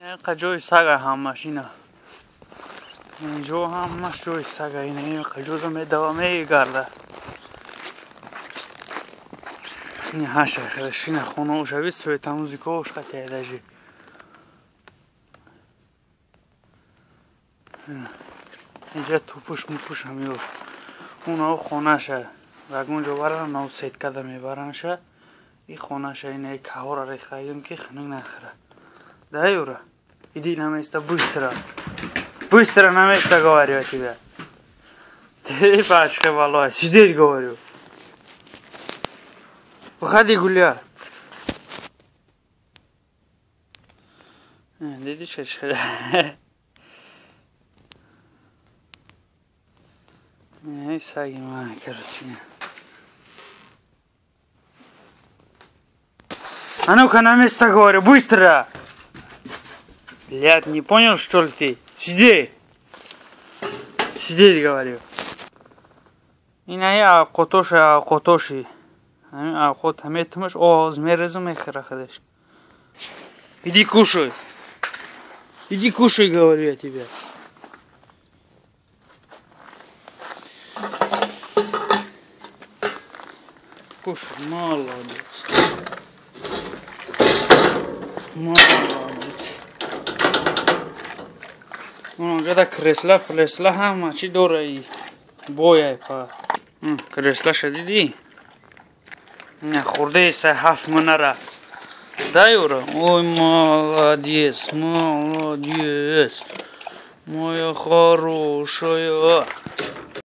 اینقدر جای سگه همش اینا. اینجا همش جای سگه اینه. اینقدر جای دوامه گرده. این هشه خیلیش اینه خونه و شوید سویت موزیکا وش قطعه داجی. اینجا توپوش موپوش همیور. اونا خونه شه. وگونجا برن نو سید کده میبرنشه. این خونه شه اینه که هورا ریخایم که خنگ نخره. دایورا. ایدی نمیسته بوسترا نمیسته گواری тебе. Ты пачка валой, сидеть говорю. Выходи гуляй. Деди чечера. Эй, саги май, короче. А ну-ка на место говорю, быстро! Блядь, не понял, что ли ты? Сиди! Сидеть, говорю. Иная котоши. А кот хаметмаш оз мерезум эхра ходишь. Иди кушай. Иди кушай, говорю я тебе. Кушай, молодец. Молодец. اونجا دا کرسلا پلسلا هم چی دوره ای بویای پا کرسلا شدیدی نه خورده سه 7 منه را دایورا اوی молодец молодец моя хорошая